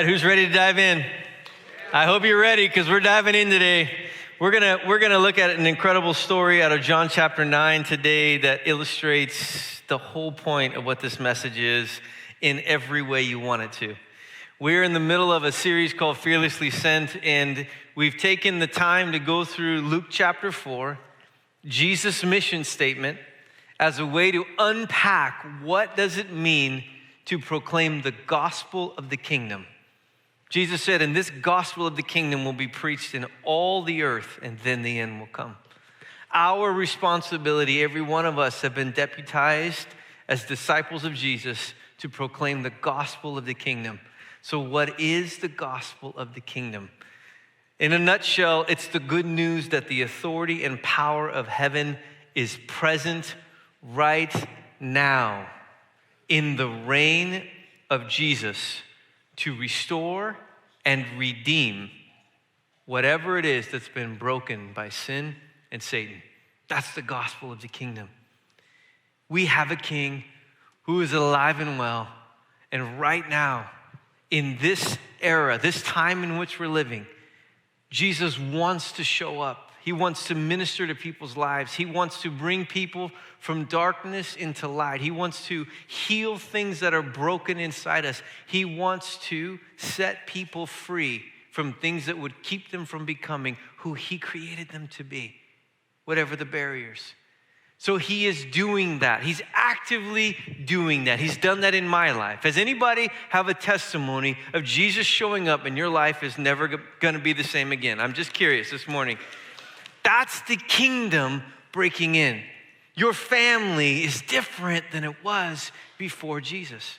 right, who's ready to dive in? I hope you're ready because we're diving in today. We're gonna look at an incredible story out of John chapter 9 today that illustrates the whole point of what this message is in every way you want it to. We're in the middle of a series called Fearlessly Sent, and we've taken the time to go through Luke chapter 4, Jesus' mission statement, as a way to unpack what does it mean to proclaim the gospel of the kingdom. Jesus said, and this gospel of the kingdom will be preached in all the earth, and then the end will come. Our responsibility, every one of us have been deputized as disciples of Jesus to proclaim the gospel of the kingdom. So what is the gospel of the kingdom? In a nutshell, it's the good news that the authority and power of heaven is present right now in the reign of Jesus to restore and redeem whatever it is that's been broken by sin and Satan. That's the gospel of the kingdom. We have a king who is alive and well, and right now, in this era, this time in which we're living, Jesus wants to show up. He wants to minister to people's lives. He wants to bring people from darkness into light. He wants to heal things that are broken inside us. He wants to set people free from things that would keep them from becoming who he created them to be, whatever the barriers. So he is doing that. He's actively doing that. He's done that in my life. Does anybody have a testimony of Jesus showing up and your life is never going to be the same again? I'm just curious this morning. That's the kingdom breaking in. Your family is different than it was before Jesus.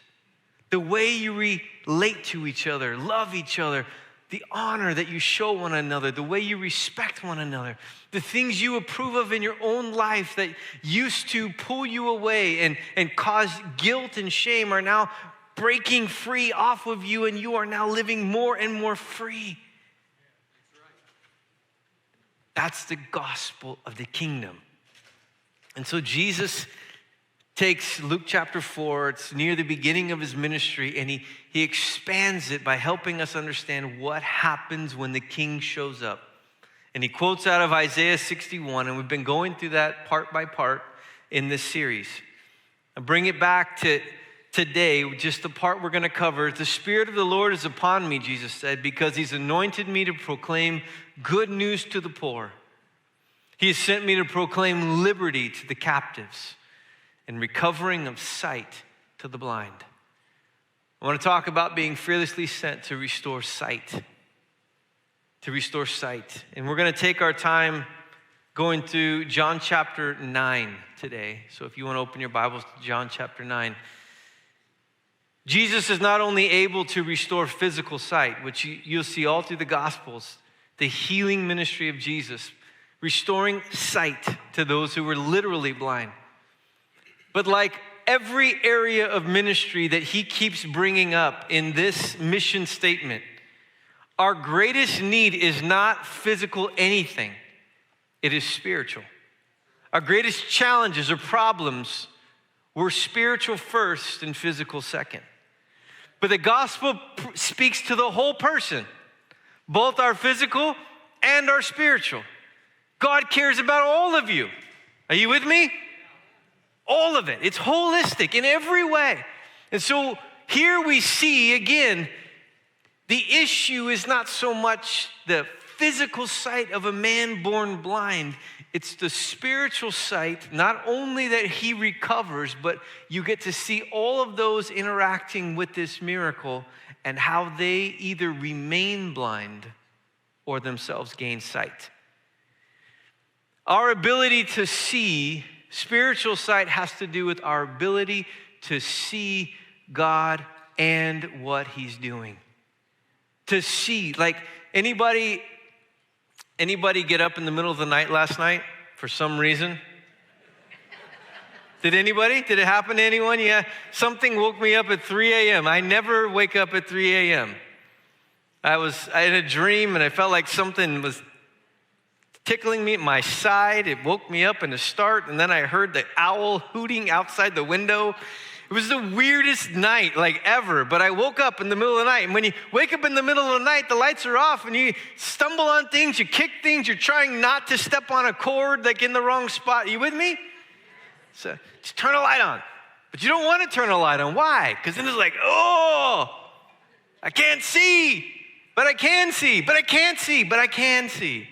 The way you relate to each other, love each other, the honor that you show one another, the way you respect one another, the things you approve of in your own life that used to pull you away and cause guilt and shame are now breaking free off of you, and you are now living more and more free. That's the gospel of the kingdom. And so Jesus takes Luke chapter 4, it's near the beginning of his ministry, and he expands it by helping us understand what happens when the king shows up. And he quotes out of Isaiah 61, and we've been going through that part by part in this series. I bring it back to today, just the part we're going to cover. The Spirit of the Lord is upon me, Jesus said, because he's anointed me to proclaim good news to the poor. He has sent me to proclaim liberty to the captives and recovering of sight to the blind. I want to talk about being fearlessly sent to restore sight. To restore sight. And we're going to take our time going through John chapter 9 today. So if you want to open your Bibles to John chapter 9. Jesus is not only able to restore physical sight, which you'll see all through the Gospels, the healing ministry of Jesus, restoring sight to those who were literally blind. But like every area of ministry that he keeps bringing up in this mission statement, our greatest need is not physical anything. It is spiritual. Our greatest challenges or problems were spiritual first and physical second. But the gospel speaks to the whole person, both our physical and our spiritual. God cares about all of you. Are you with me? All of it. It's holistic in every way. And so here we see again, the issue is not so much the physical sight of a man born blind. It's the spiritual sight, not only that he recovers, but you get to see all of those interacting with this miracle and how they either remain blind or themselves gain sight. Our ability to see, spiritual sight has to do with our ability to see God and what he's doing. To see, like anybody get up in the middle of the night last night for some reason? Did anybody? Did it happen to anyone? Yeah, something woke me up at 3 a.m. I never wake up at 3 a.m. I had a dream and I felt like something was tickling me at my side. It woke me up in a start, and then I heard the owl hooting outside the window. It It was the weirdest night ever, but I woke up in the middle of the night. And when you wake up in the middle of the night, the lights are off and you stumble on things, you kick things, you're trying not to step on a cord in the wrong spot. Are you with me? So just turn a light on. But you don't want to turn a light on. Why? Because then it's I can't see, but I can see, but I can't see, but I can see.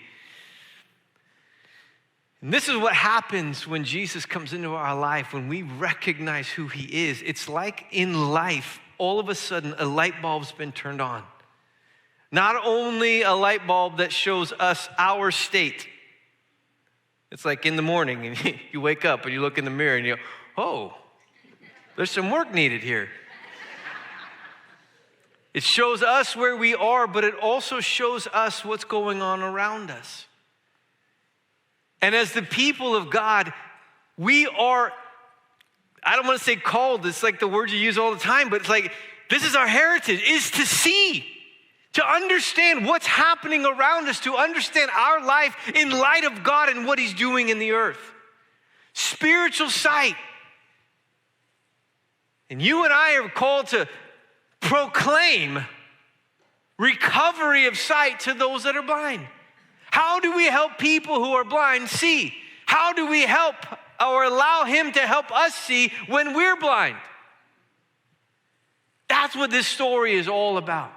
And this is what happens when Jesus comes into our life, when we recognize who he is. It's like in life, all of a sudden, a light bulb's been turned on. Not only a light bulb that shows us our state. It's like in the morning, and you wake up and you look in the mirror and you go, oh, there's some work needed here. It shows us where we are, but it also shows us what's going on around us. And as the people of God, we are, I don't want to say called, it's like the word you use all the time, but it's like, this is our heritage, is to see, to understand what's happening around us, to understand our life in light of God and what he's doing in the earth. Spiritual sight. And you and I are called to proclaim recovery of sight to those that are blind. How do we help people who are blind see? How do we help or allow him to help us see when we're blind? That's what this story is all about.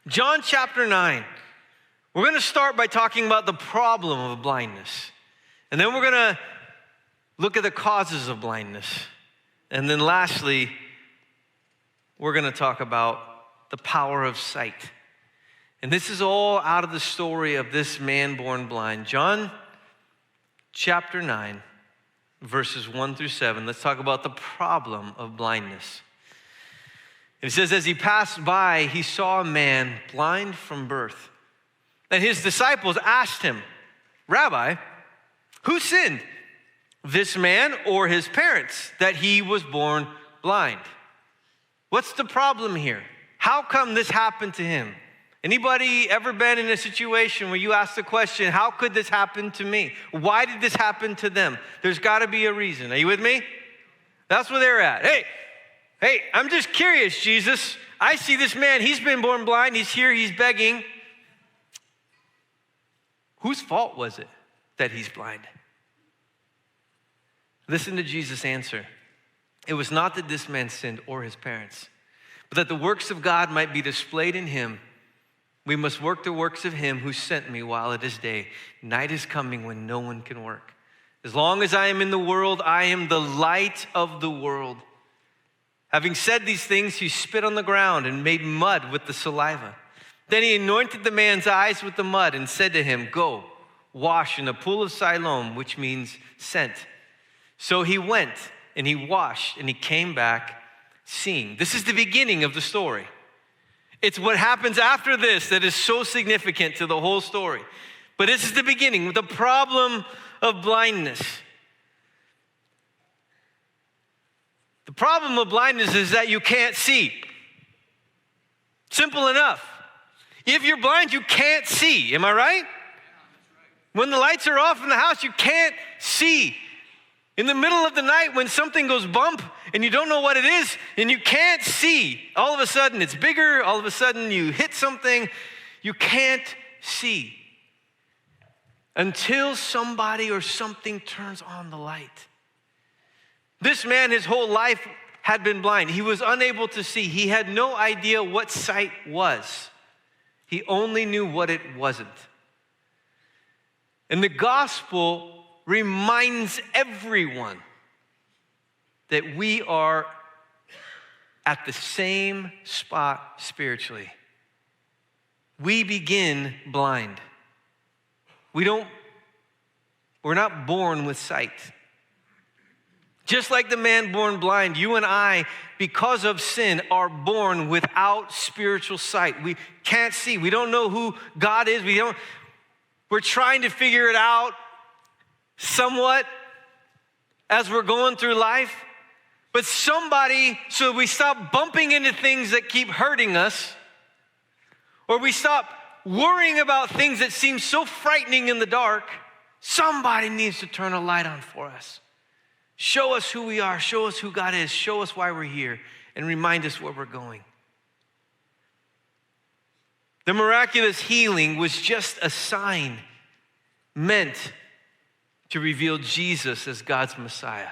John chapter 9. We're going to start by talking about the problem of blindness. And then we're going to look at the causes of blindness. And then lastly, we're going to talk about the power of sight. And this is all out of the story of this man born blind. John chapter 9, verses 1 through 7. Let's talk about the problem of blindness. It says, as he passed by, he saw a man blind from birth. And his disciples asked him, Rabbi, who sinned, this man or his parents, that he was born blind? What's the problem here? How come this happened to him? Anybody ever been in a situation where you ask the question, how could this happen to me? Why did this happen to them? There's got to be a reason. Are you with me? That's where they're at. Hey, I'm just curious, Jesus. I see this man. He's been born blind. He's here. He's begging. Whose fault was it that he's blind? Listen to Jesus' answer. It was not that this man sinned or his parents, but that the works of God might be displayed in him. We must work the works of him who sent me while it is day. Night is coming when no one can work. As long as I am in the world, I am the light of the world. Having said these things, he spit on the ground and made mud with the saliva. Then he anointed the man's eyes with the mud and said to him, go, wash in the pool of Siloam, which means sent. So he went and he washed and he came back seeing. This is the beginning of the story. It's what happens after this that is so significant to the whole story. But this is the beginning, the problem of blindness. The problem of blindness is that you can't see. Simple enough. If you're blind, you can't see. Am I right? When the lights are off in the house, you can't see. In the middle of the night when something goes bump and you don't know what it is and you can't see, all of a sudden it's bigger, all of a sudden you hit something, you can't see until somebody or something turns on the light. This man, his whole life had been blind. He was unable to see. He had no idea what sight was. He only knew what it wasn't. And the gospel reminds everyone that we are at the same spot spiritually. We begin blind. We're not born with sight. Just like the man born blind, you and I, because of sin, are born without spiritual sight. We can't see. We don't know who God is. We're trying to figure it out somewhat as we're going through life. But so we stop bumping into things that keep hurting us, or we stop worrying about things that seem so frightening in the dark. Somebody needs to turn a light on for us. Show us who we are. Show us who God is. Show us why we're here. And remind us where we're going. The miraculous healing was just a sign meant to reveal Jesus as God's Messiah.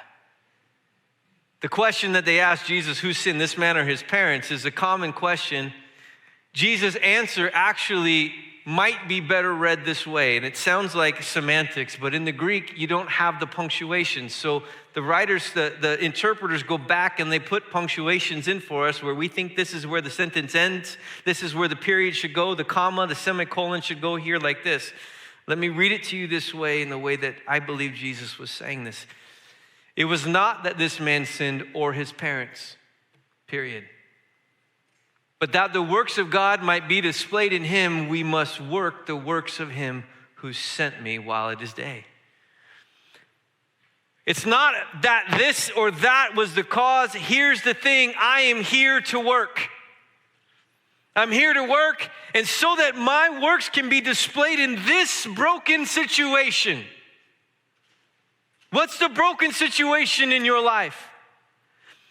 The question that they asked Jesus, who sinned, this man or his parents, is a common question. Jesus' answer actually might be better read this way, and it sounds like semantics, but in the Greek, you don't have the punctuation. So the writers, the interpreters go back and they put punctuations in for us where we think this is where the sentence ends, this is where the period should go, the comma, the semicolon should go here like this. Let me read it to you this way, in the way that I believe Jesus was saying this. It was not that this man sinned or his parents, period. But that the works of God might be displayed in him, we must work the works of him who sent me while it is day. It's not that this or that was the cause. Here's the thing, I am here to work. I'm here to work, and so that my works can be displayed in this broken situation. What's the broken situation in your life?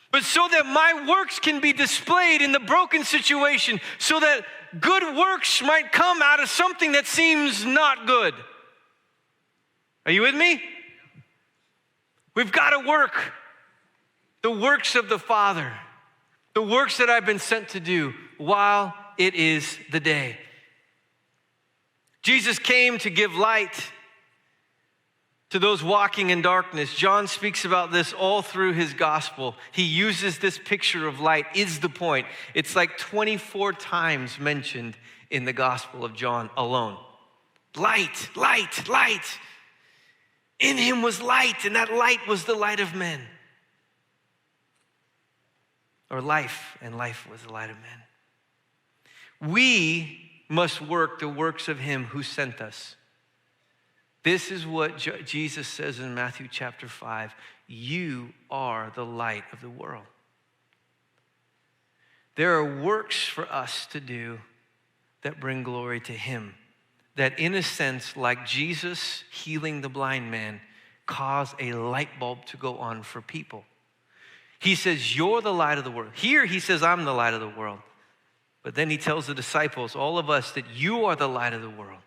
But so that my works can be displayed in the broken situation, so that good works might come out of something that seems not good. Are you with me? We've got to work the works of the Father, the works that I've been sent to do while it is the day. Jesus came to give light to those walking in darkness. John speaks about this all through his gospel. He uses this picture of light, is the point. It's like 24 times mentioned in the gospel of John alone. Light, light, light. In him was light, and that light was the light of men. Or life, and life was the light of men. We must work the works of him who sent us. This is what Jesus says in Matthew chapter 5. You are the light of the world. There are works for us to do that bring glory to him. That in a sense, like Jesus healing the blind man, cause a light bulb to go on for people. He says, you're the light of the world. Here he says, I'm the light of the world. But then he tells the disciples, all of us, that you are the light of the world.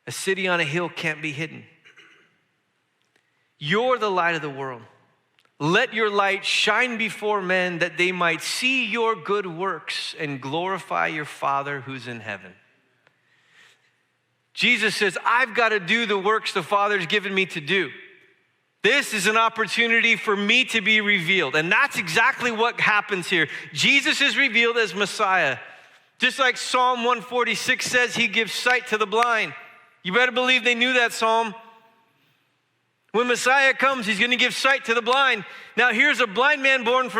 A city on a hill can't be hidden. You're the light of the world. Let your light shine before men that they might see your good works and glorify your Father who's in heaven. Jesus says, I've got to do the works the Father's given me to do. This is an opportunity for me to be revealed. And that's exactly what happens here. Jesus is revealed as Messiah. Just like Psalm 146 says, he gives sight to the blind. You better believe they knew that psalm. When Messiah comes, he's going to give sight to the blind. Now here's a blind man blind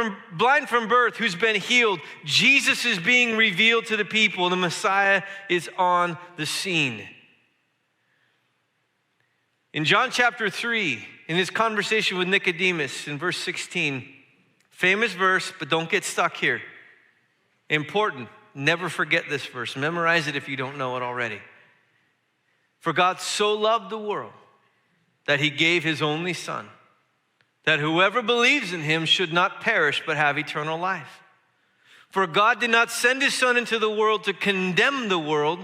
from birth who's been healed. Jesus is being revealed to the people. The Messiah is on the scene. In John chapter 3, in his conversation with Nicodemus in verse 16, famous verse, but don't get stuck here. Important. Never forget this verse. Memorize it if you don't know it already. For God so loved the world that he gave his only Son, that whoever believes in him should not perish but have eternal life. For God did not send his Son into the world to condemn the world.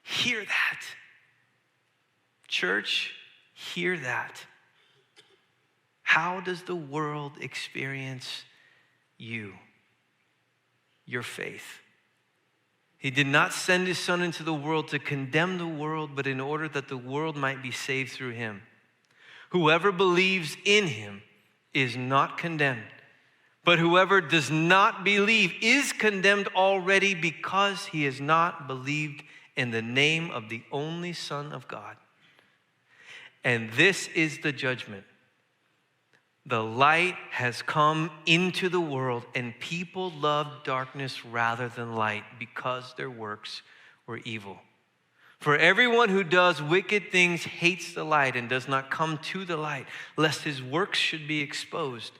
Hear that. Church, hear that. How does the world experience you? Your faith. He did not send his Son into the world to condemn the world, but in order that the world might be saved through him. Whoever believes in him is not condemned, but whoever does not believe is condemned already because he has not believed in the name of the only Son of God. And this is the judgment. The light has come into the world, and people loved darkness rather than light because their works were evil. For everyone who does wicked things hates the light and does not come to the light, lest his works should be exposed.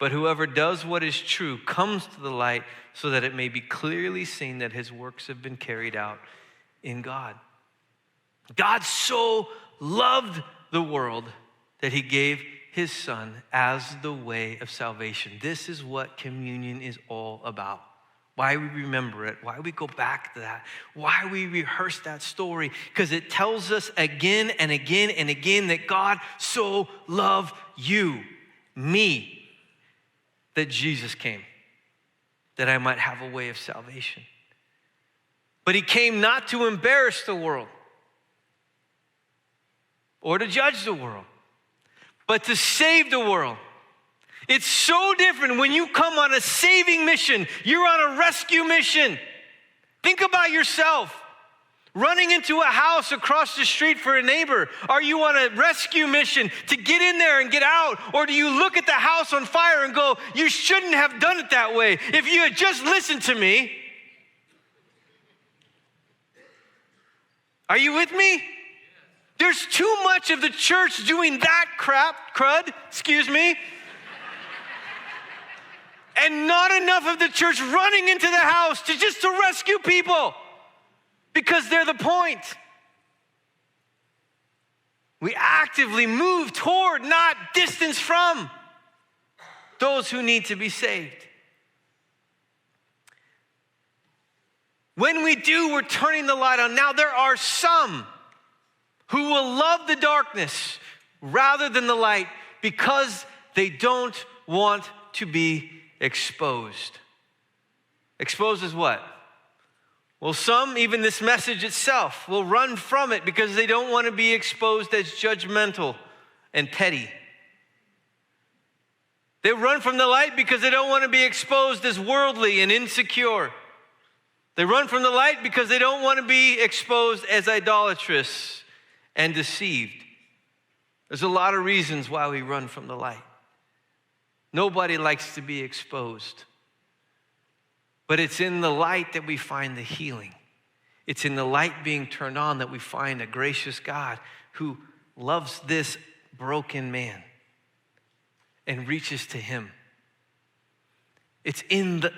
But whoever does what is true comes to the light so that it may be clearly seen that his works have been carried out in God. God so loved the world that he gave his son as the way of salvation. This is what communion is all about. Why we remember it, why we go back to that, why we rehearse that story, because it tells us again and again and again that God so loved you, me, that Jesus came, that I might have a way of salvation. But he came not to embarrass the world or to judge the world, but to save the world. It's so different when you come on a saving mission. You're on a rescue mission. Think about yourself. Running into a house across the street for a neighbor. Are you on a rescue mission to get in there and get out? Or do you look at the house on fire and go, you shouldn't have done it that way. If you had just listened to me. Are you with me? There's too much of the church doing that crud, and not enough of the church running into the house to rescue people because they're the point. We actively move toward, not distance from, those who need to be saved. When we do, we're turning the light on. Now, there are some who will love the darkness rather than the light because they don't want to be exposed. Exposed as what? Well, some, even this message itself, will run from it because they don't want to be exposed as judgmental and petty. They run from the light because they don't want to be exposed as worldly and insecure. They run from the light because they don't want to be exposed as idolatrous and deceived. There's a lot of reasons why we run from the light. Nobody likes to be exposed. But it's in the light that we find the healing. It's in the light being turned on that we find a gracious God who loves this broken man and reaches to him. It's in that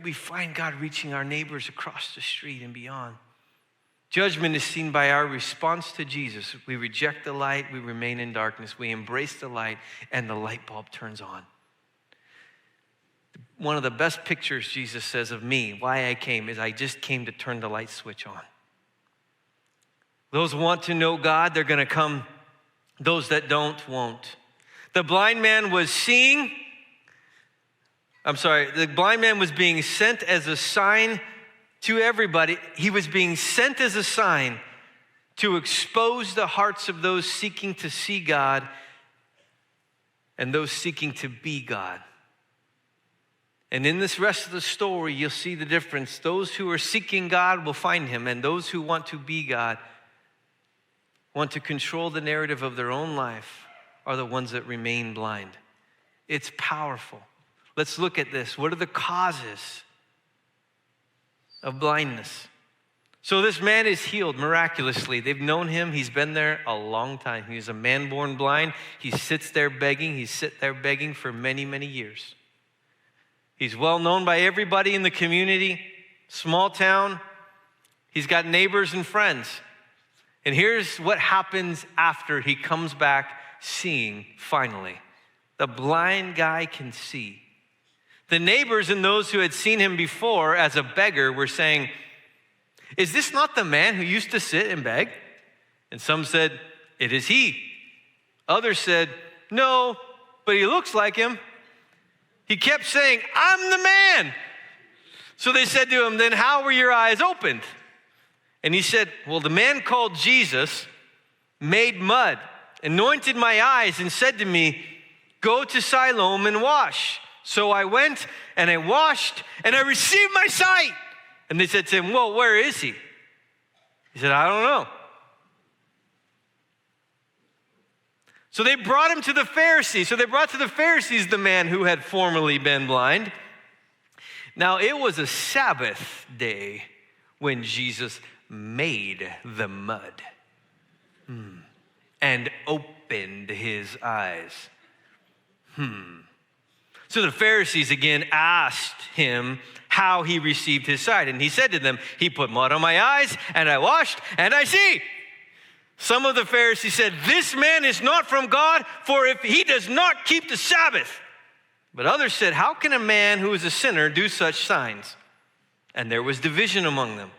we find God reaching our neighbors across the street and beyond. Judgment is seen by our response to Jesus. We reject the light, we remain in darkness, we embrace the light, and the light bulb turns on. One of the best pictures Jesus says of me, why I came, is I just came to turn the light switch on. Those who want to know God, they're gonna come. Those that don't, won't. The blind man was being sent as a sign to everybody. He was being sent as a sign to expose the hearts of those seeking to see God and those seeking to be God. And in this rest of the story, you'll see the difference. Those who are seeking God will find him, and those who want to be God, want to control the narrative of their own life, are the ones that remain blind. It's powerful. Let's look at this. What are the causes of blindness? So this man is healed miraculously. They've known him. He's been there a long time. He's a man born blind. He sits there begging. He's sit there begging for many, many years. He's well known by everybody in the community, small town. He's got neighbors and friends. And here's what happens after he comes back seeing finally. The blind guy can see. The neighbors and those who had seen him before as a beggar were saying, "Is this not the man who used to sit and beg?" And some said, "It is he." Others said, "No, but he looks like him." He kept saying, "I'm the man." So they said to him, "Then how were your eyes opened?" And he said, "Well, the man called Jesus made mud, anointed my eyes, and said to me, 'Go to Siloam and wash.' So I went and I washed and I received my sight." And they said to him, "Well, where is he?" He said, "I don't know." So they brought him to the Pharisees. So they brought to the Pharisees the man who had formerly been blind. Now it was a Sabbath day when Jesus made the mud and opened his eyes. So the Pharisees again asked him how he received his sight. And he said to them, "He put mud on my eyes, and I washed, and I see." Some of the Pharisees said, "This man is not from God, for if he does not keep the Sabbath." But others said, "How can a man who is a sinner do such signs?" And there was division among them.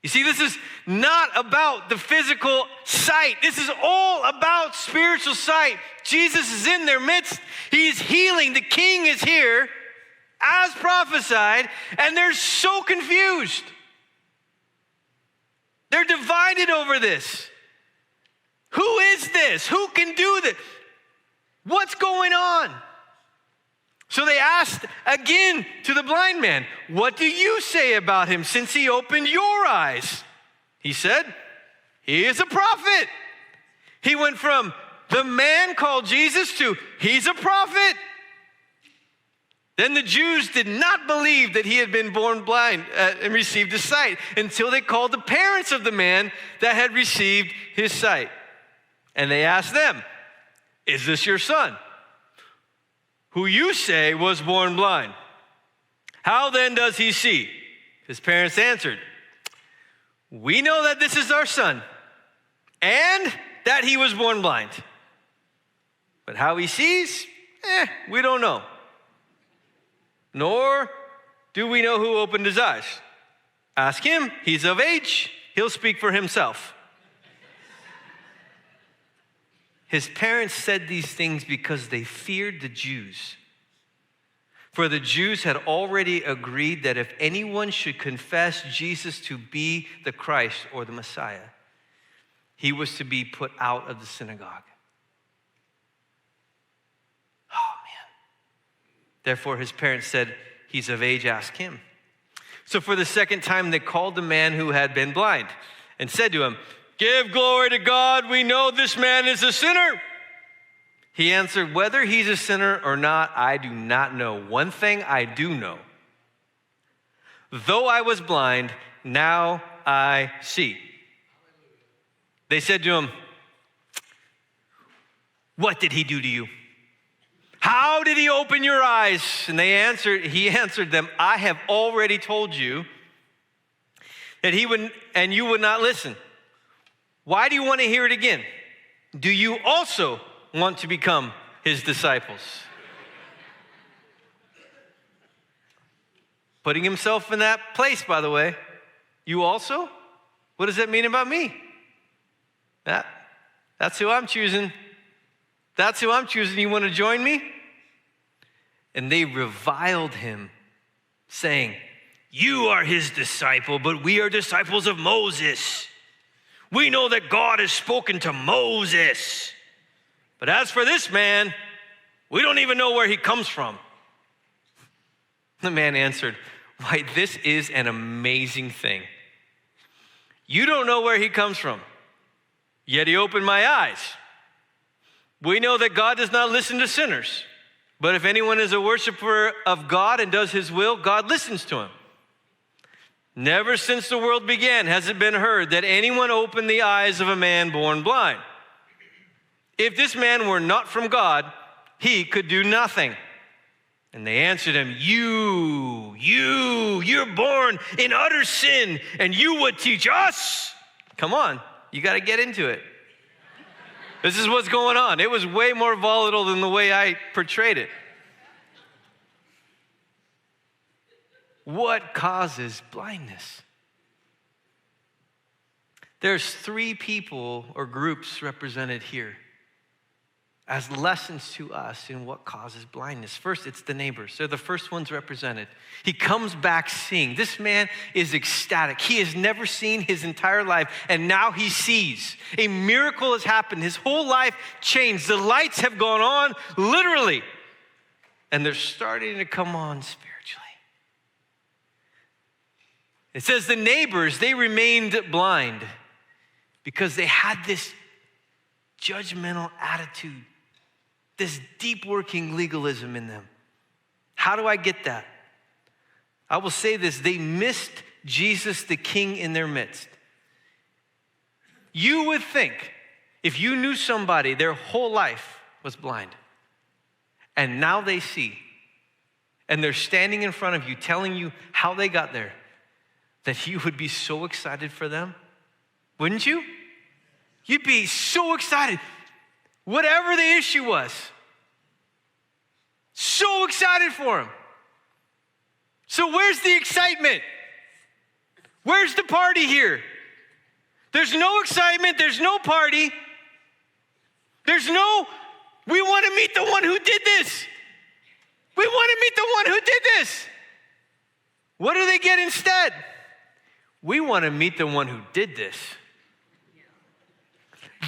You see, this is not about the physical sight. This is all about spiritual sight. Jesus is in their midst. He's healing. The king is here, as prophesied, and they're so confused. They're divided over this. Who is this? Who can do this? What's going on? So they asked again to the blind man, "What do you say about him since he opened your eyes?" He said, "He is a prophet." He went from the man called Jesus to he's a prophet. Then the Jews did not believe that he had been born blind and received his sight until they called the parents of the man that had received his sight. And they asked them, "Is this your son, who you say was born blind? How then does he see?" His parents answered, "We know that this is our son and that he was born blind. But how he sees, we don't know. Nor do we know who opened his eyes. Ask him, he's of age, he'll speak for himself." His parents said these things because they feared the Jews. For the Jews had already agreed that if anyone should confess Jesus to be the Christ or the Messiah, he was to be put out of the synagogue. Oh, man. Therefore, his parents said, "He's of age, ask him." So for the second time, they called the man who had been blind and said to him, "Give glory to God. We know this man is a sinner." He answered, "Whether he's a sinner or not, I do not know. One thing I do know. Though I was blind, now I see." They said to him, "What did he do to you? How did he open your eyes?" And he answered them, "I have already told you that he would, and you would not listen. Why do you want to hear it again? Do you also want to become his disciples?" Putting himself in that place, by the way. You also? What does that mean about me? That's who I'm choosing. That's who I'm choosing. You want to join me? And they reviled him, saying, "You are his disciple, but we are disciples of Moses. We know that God has spoken to Moses. But as for this man, we don't even know where he comes from." The man answered, "Why, this is an amazing thing. You don't know where he comes from, yet he opened my eyes. We know that God does not listen to sinners, but if anyone is a worshiper of God and does his will, God listens to him. Never since the world began has it been heard that anyone opened the eyes of a man born blind. If this man were not from God, he could do nothing." And they answered him, You're born in utter sin, and you would teach us?" Come on, you got to get into it. This is what's going on. It was way more volatile than the way I portrayed it. What causes blindness? There's three people or groups represented here as lessons to us in what causes blindness. First, it's the neighbors. They're the first ones represented. He comes back seeing. This man is ecstatic. He has never seen his entire life, and now he sees. A miracle has happened. His whole life changed. The lights have gone on, literally, and they're starting to come on spiritually. It says the neighbors, they remained blind because they had this judgmental attitude, this deep working legalism in them. How do I get that? I will say this, they missed Jesus the King in their midst. You would think if you knew somebody their whole life was blind and now they see and they're standing in front of you telling you how they got there, that you would be so excited for them, wouldn't you? You'd be so excited. Whatever the issue was. So excited for him. So where's the excitement? Where's the party here? There's no excitement. There's no party. We want to meet the one who did this. We want to meet the one who did this. What do they get instead? We want to meet the one who did this.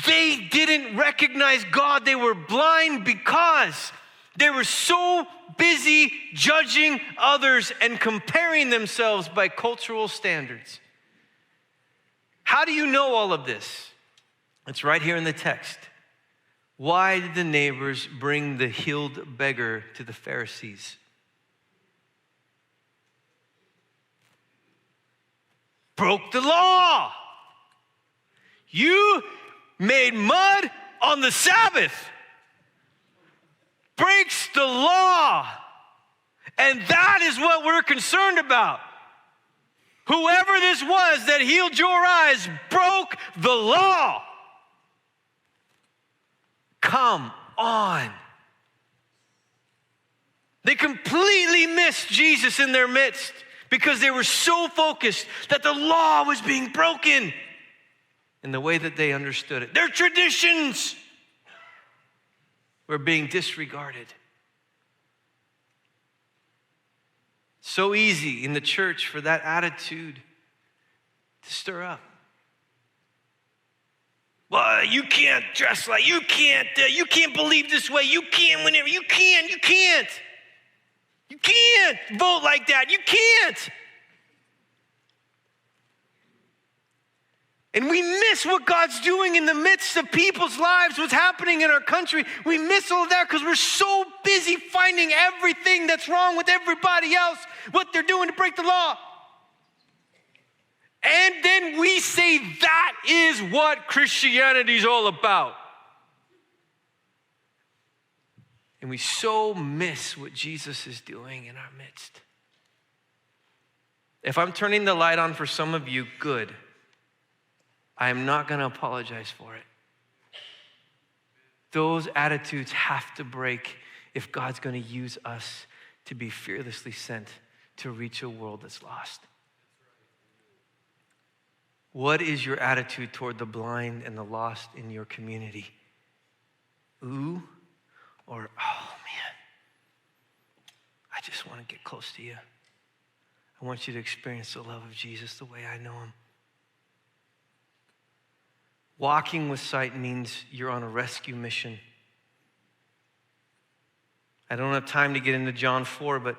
They didn't recognize God. They were blind because they were so busy judging others and comparing themselves by cultural standards. How do you know all of this? It's right here in the text. Why did the neighbors bring the healed beggar to the Pharisees? Broke the law. You made mud on the Sabbath. Breaks the law. And that is what we're concerned about. Whoever this was that healed your eyes broke the law. Come on. They completely missed Jesus in their midst because they were so focused that the law was being broken in the way that they understood it. Their traditions were being disregarded. So easy in the church for that attitude to stir up. Well, you can't dress like, you can't believe this way. You can't whenever, you can't vote like that. You can't. And we miss what God's doing in the midst of people's lives, what's happening in our country. We miss all of that because we're so busy finding everything that's wrong with everybody else, what they're doing to break the law. And then we say that is what Christianity is all about. And we so miss what Jesus is doing in our midst. If I'm turning the light on for some of you, good. I am not going to apologize for it. Those attitudes have to break if God's going to use us to be fearlessly sent to reach a world that's lost. What is your attitude toward the blind and the lost in your community? Ooh, or, oh man, I just want to get close to you. I want you to experience the love of Jesus the way I know him. Walking with sight means you're on a rescue mission. I don't have time to get into John 4, but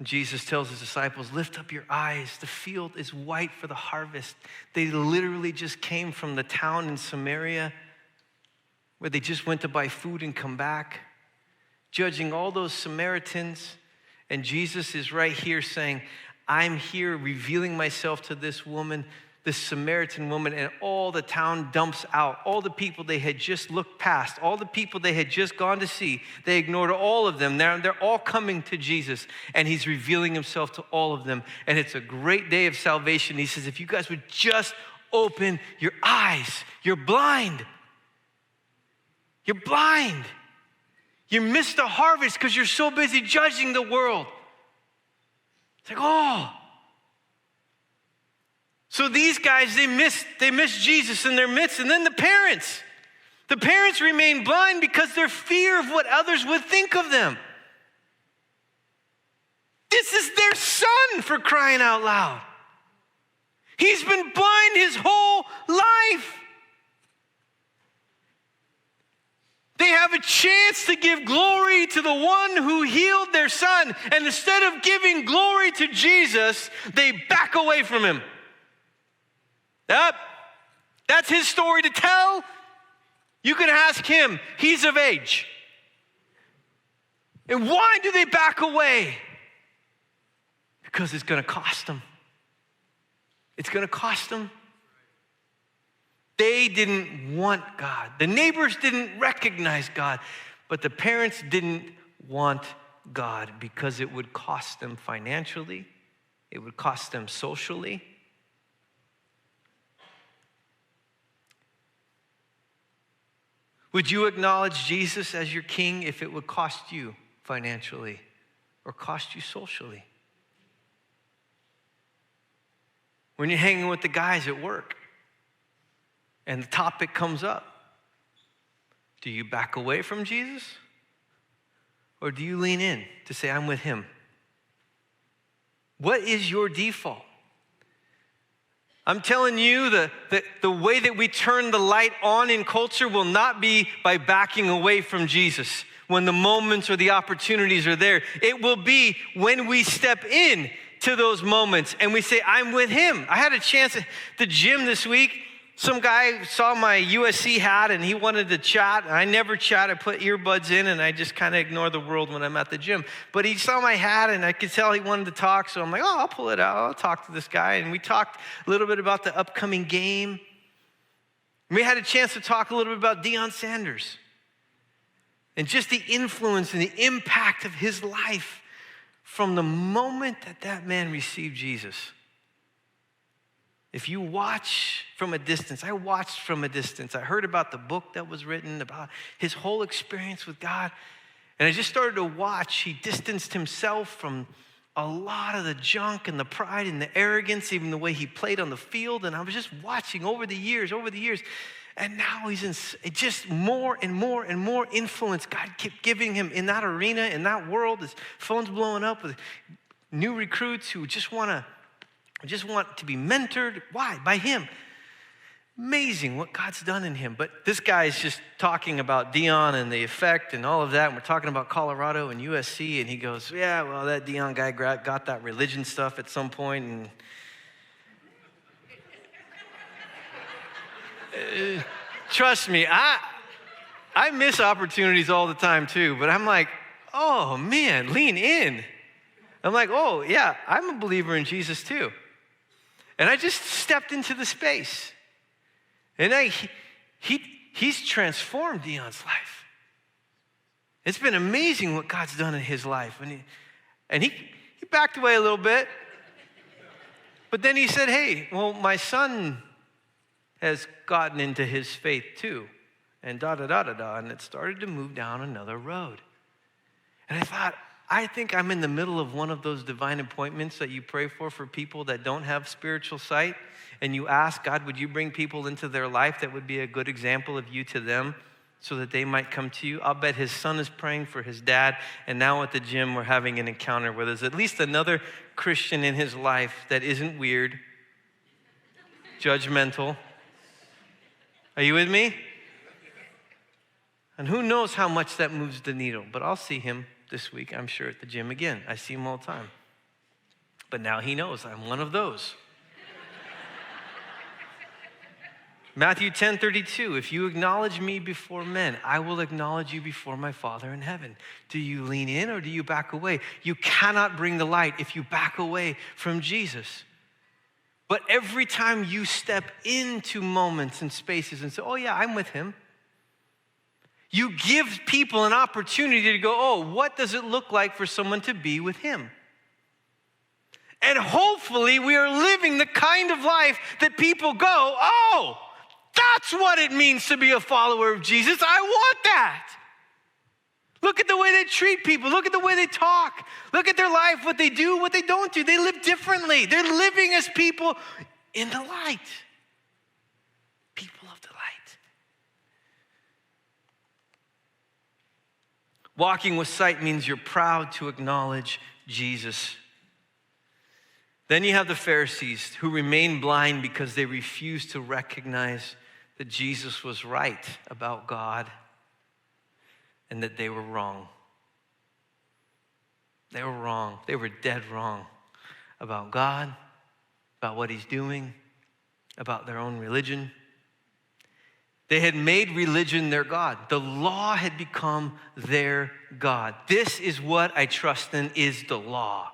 Jesus tells his disciples, lift up your eyes. The field is white for the harvest. They literally just came from the town in Samaria where they just went to buy food and come back, judging all those Samaritans. And Jesus is right here saying, I'm here revealing myself to this woman, this Samaritan woman, and all the town dumps out. All the people they had just looked past, all the people they had just gone to see, they ignored all of them. They're all coming to Jesus, and he's revealing himself to all of them. And it's a great day of salvation. He says, if you guys would just open your eyes, you're blind. You're blind. You missed the harvest because you're so busy judging the world. It's like, oh. So these guys, they missed Jesus in their midst. And then the parents remain blind because their fear of what others would think of them. This is their son, for crying out loud. He's been blind his whole life. They have a chance to give glory to the one who healed their son. And instead of giving glory to Jesus, they back away from him. Yep, that's his story to tell. You can ask him. He's of age. And why do they back away? Because it's going to cost them. It's going to cost them. They didn't want God. The neighbors didn't recognize God. But the parents didn't want God because it would cost them financially. It would cost them socially. Would you acknowledge Jesus as your king if it would cost you financially or cost you socially? When you're hanging with the guys at work and the topic comes up, do you back away from Jesus? Or do you lean in to say, I'm with him? What is your default? I'm telling you, the way that we turn the light on in culture will not be by backing away from Jesus when the moments or the opportunities are there. It will be when we step in to those moments and we say, I'm with him. I had a chance at the gym this week. Some guy saw my USC hat and he wanted to chat. I never chat. I put earbuds in and I just kind of ignore the world when I'm at the gym. But he saw my hat and I could tell he wanted to talk. So I'm like, I'll pull it out. I'll talk to this guy. And we talked a little bit about the upcoming game. We had a chance to talk a little bit about Deion Sanders and just the influence and the impact of his life from the moment that man received Jesus. If you watch from a distance, I watched from a distance. I heard about the book that was written about his whole experience with God. And I just started to watch. He distanced himself from a lot of the junk and the pride and the arrogance, even the way he played on the field. And I was just watching over the years. And now he's in just more and more and more influence. God kept giving him in that arena, in that world. His phone's blowing up with new recruits who just want to be mentored. Why? By him. Amazing what God's done in him. But this guy is just talking about Deion and the effect and all of that. And we're talking about Colorado and USC. And he goes, yeah, well, that Deion guy got that religion stuff at some point. And trust me, I miss opportunities all the time too. But I'm like, oh, man, lean in. I'm like, oh, yeah, I'm a believer in Jesus too. And I just stepped into the space. And he's transformed Deion's life. It's been amazing what God's done in his life. And he backed away a little bit. But then he said, hey, well, my son has gotten into his faith too. And and it started to move down another road. And I thought, I think I'm in the middle of one of those divine appointments that you pray for people that don't have spiritual sight. And you ask, God, would you bring people into their life that would be a good example of you to them so that they might come to you? I'll bet his son is praying for his dad. And now at the gym, we're having an encounter where there's at least another Christian in his life that isn't weird, judgmental. Are you with me? And who knows how much that moves the needle, but I'll see him this week, I'm sure, at the gym again. I see him all the time. But now he knows I'm one of those. Matthew 10:32, if you acknowledge me before men, I will acknowledge you before my Father in heaven. Do you lean in or do you back away? You cannot bring the light if you back away from Jesus. But every time you step into moments and spaces and say, oh yeah, I'm with him, you give people an opportunity to go, oh, what does it look like for someone to be with him? And hopefully we are living the kind of life that people go, oh, that's what it means to be a follower of Jesus. I want that. Look at the way they treat people. Look at the way they talk. Look at their life, what they do, what they don't do. They live differently. They're living as people in the light. People of the light. Walking with sight means you're proud to acknowledge Jesus. Then you have the Pharisees who remain blind because they refuse to recognize that Jesus was right about God and that they were wrong. They were wrong. They were dead wrong about God, about what he's doing, about their own religion. They had made religion their God. The law had become their God. This is what I trust in, is the law.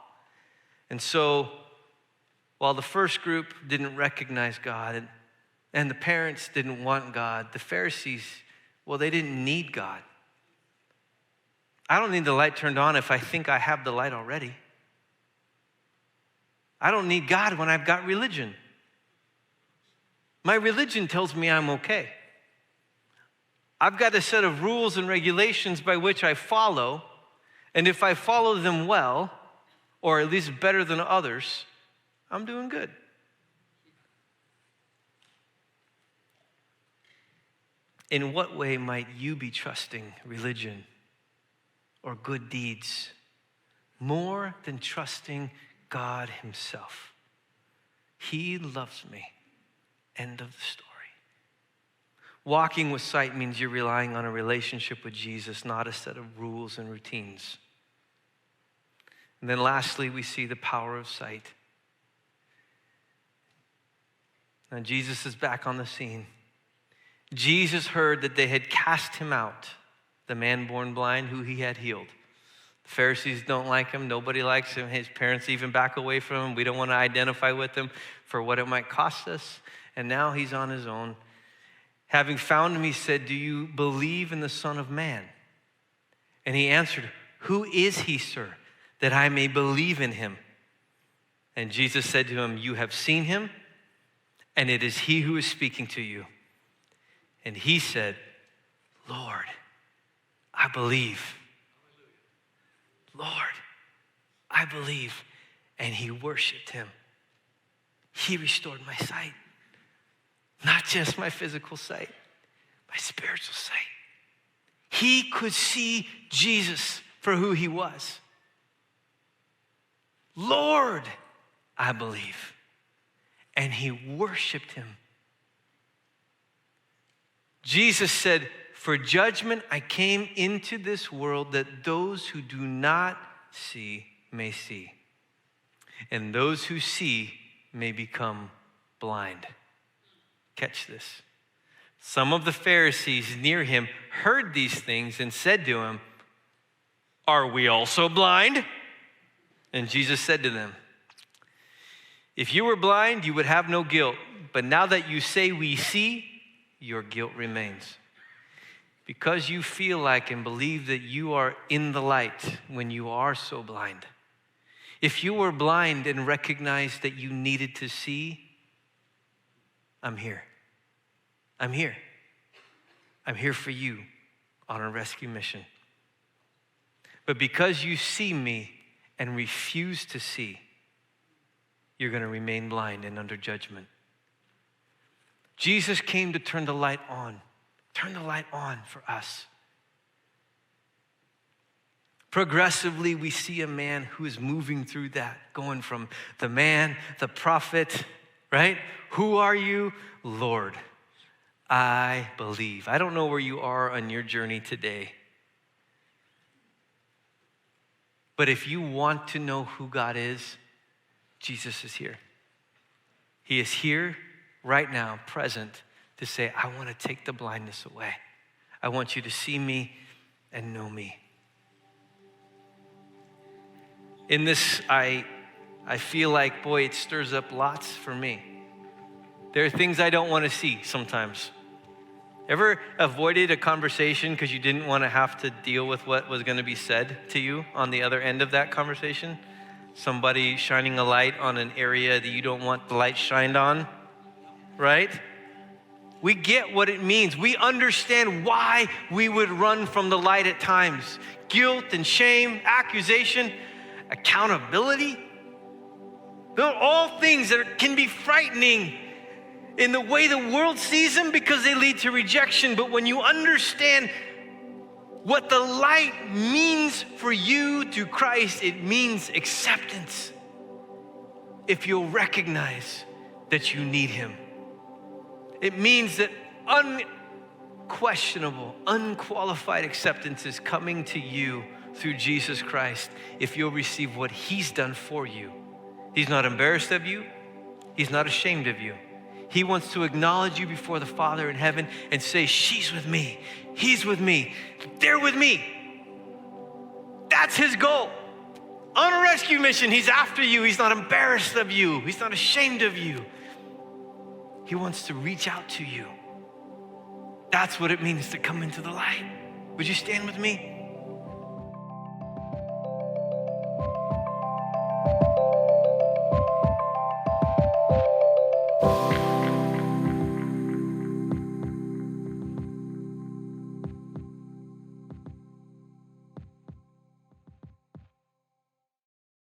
And so, while the first group didn't recognize God and the parents didn't want God, the Pharisees, well, they didn't need God. I don't need the light turned on if I think I have the light already. I don't need God when I've got religion. My religion tells me I'm okay. I've got a set of rules and regulations by which I follow, and if I follow them well, or at least better than others, I'm doing good. In what way might you be trusting religion or good deeds more than trusting God himself? He loves me. End of the story. Walking with sight means you're relying on a relationship with Jesus, not a set of rules and routines. And then lastly, we see the power of sight. Now Jesus is back on the scene. Jesus heard that they had cast him out, the man born blind who he had healed. The Pharisees don't like him. Nobody likes him. His parents even back away from him. We don't want to identify with him for what it might cost us. And now he's on his own. Having found him, he said, "Do you believe in the Son of Man?" And he answered, "Who is he, sir, that I may believe in him?" And Jesus said to him, "You have seen him, and it is he who is speaking to you." And he said, "Lord, I believe." Lord, I believe. And he worshiped him. He restored my sight. Not just my physical sight, my spiritual sight. He could see Jesus for who he was. Lord, I believe. And he worshiped him. Jesus said, "For judgment I came into this world that those who do not see may see, and those who see may become blind." Catch this. Some of the Pharisees near him heard these things and said to him, "Are we also blind?" And Jesus said to them, "If you were blind, you would have no guilt. But now that you say we see, your guilt remains. Because you feel like and believe that you are in the light when you are so blind. If you were blind and recognized that you needed to see, I'm here. I'm here. I'm here for you on a rescue mission. But because you see me and refuse to see, you're going to remain blind and under judgment." Jesus came to turn the light on for us. Progressively, we see a man who is moving through that, going from the man, the prophet, right? Who are you? Lord, I believe. I don't know where you are on your journey today. But if you want to know who God is, Jesus is here. He is here right now, present, to say, "I want to take the blindness away. I want you to see me and know me." In this, I feel like, boy, it stirs up lots for me. There are things I don't want to see sometimes. Ever avoided a conversation because you didn't want to have to deal with what was going to be said to you on the other end of that conversation? Somebody shining a light on an area that you don't want the light shined on, right? We get what it means. We understand why we would run from the light at times. Guilt and shame, accusation, accountability. They're all things that can be frightening in the way the world sees them because they lead to rejection. But when you understand what the light means for you through Christ, it means acceptance. If you'll recognize that you need him. It means that unquestionable, unqualified acceptance is coming to you through Jesus Christ if you'll receive what he's done for you. He's not embarrassed of you. He's not ashamed of you. He wants to acknowledge you before the Father in heaven and say, "She's with me. He's with me. They're with me." That's his goal. On a rescue mission, he's after you. He's not embarrassed of you. He's not ashamed of you. He wants to reach out to you. That's what it means to come into the light. Would you stand with me?